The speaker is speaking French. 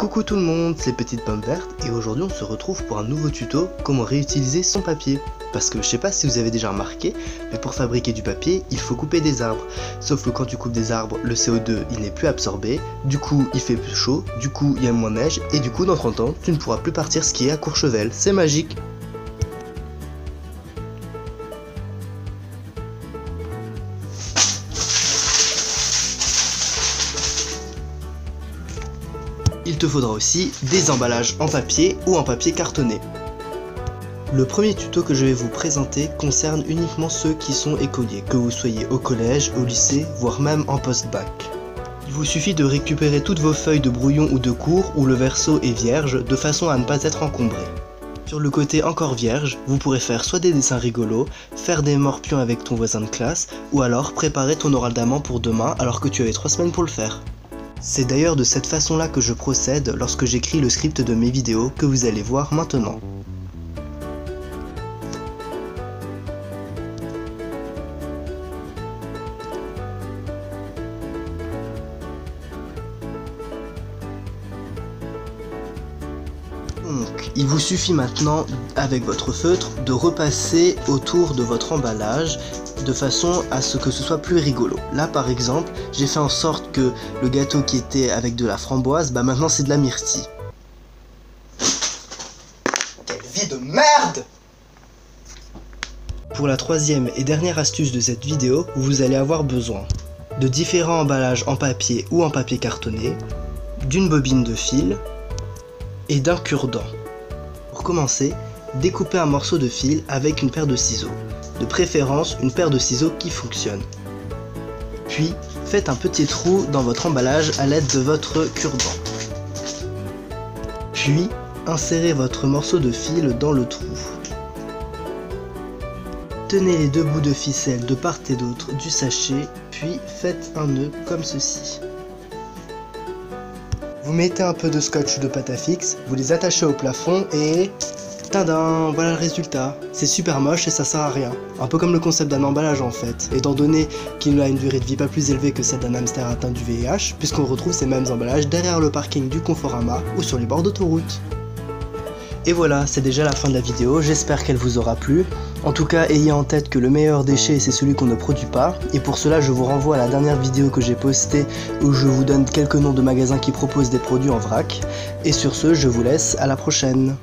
Coucou tout le monde, c'est Petite Pomme Verte et aujourd'hui on se retrouve pour un nouveau tuto comment réutiliser son papier. Parce que je sais pas si vous avez déjà remarqué, mais pour fabriquer du papier, il faut couper des arbres. Sauf que quand tu coupes des arbres, le CO2 il n'est plus absorbé, du coup il fait plus chaud, du coup il y a moins de neige et du coup dans 30 ans tu ne pourras plus partir skier à Courchevel, c'est magique. Il te faudra aussi des emballages en papier ou en papier cartonné. Le premier tuto que je vais vous présenter concerne uniquement ceux qui sont écoliers, que vous soyez au collège, au lycée, voire même en post-bac. Il vous suffit de récupérer toutes vos feuilles de brouillon ou de cours où le verso est vierge de façon à ne pas être encombré. Sur le côté encore vierge, vous pourrez faire soit des dessins rigolos, faire des morpions avec ton voisin de classe, ou alors préparer ton oral d'amant pour demain alors que tu avais 3 semaines pour le faire. C'est d'ailleurs de cette façon-là que je procède lorsque j'écris le script de mes vidéos que vous allez voir maintenant. Donc, il vous suffit maintenant, avec votre feutre, de repasser autour de votre emballage de façon à ce que ce soit plus rigolo. Là par exemple, j'ai fait en sorte que le gâteau qui était avec de la framboise, maintenant c'est de la myrtille. Quelle vie de merde! Pour la troisième et dernière astuce de cette vidéo, vous allez avoir besoin de différents emballages en papier ou en papier cartonné, d'une bobine de fil et d'un cure-dent. Pour commencer, découpez un morceau de fil avec une paire de ciseaux. De préférence une paire de ciseaux qui fonctionne. Puis faites un petit trou dans votre emballage à l'aide de votre cure-dent. Puis insérez votre morceau de fil dans le trou. Tenez les deux bouts de ficelle de part et d'autre du sachet, puis faites un nœud comme ceci. Vous mettez un peu de scotch ou de pâte à fixe, vous les attachez au plafond et... tadam, voilà le résultat. C'est super moche et ça sert à rien. Un peu comme le concept d'un emballage en fait, étant donné qu'il a une durée de vie pas plus élevée que celle d'un hamster atteint du VIH, puisqu'on retrouve ces mêmes emballages derrière le parking du Conforama ou sur les bords d'autoroute. Et voilà, c'est déjà la fin de la vidéo, j'espère qu'elle vous aura plu. En tout cas, ayez en tête que le meilleur déchet, c'est celui qu'on ne produit pas. Et pour cela, je vous renvoie à la dernière vidéo que j'ai postée où je vous donne quelques noms de magasins qui proposent des produits en vrac. Et sur ce, je vous laisse, à la prochaine.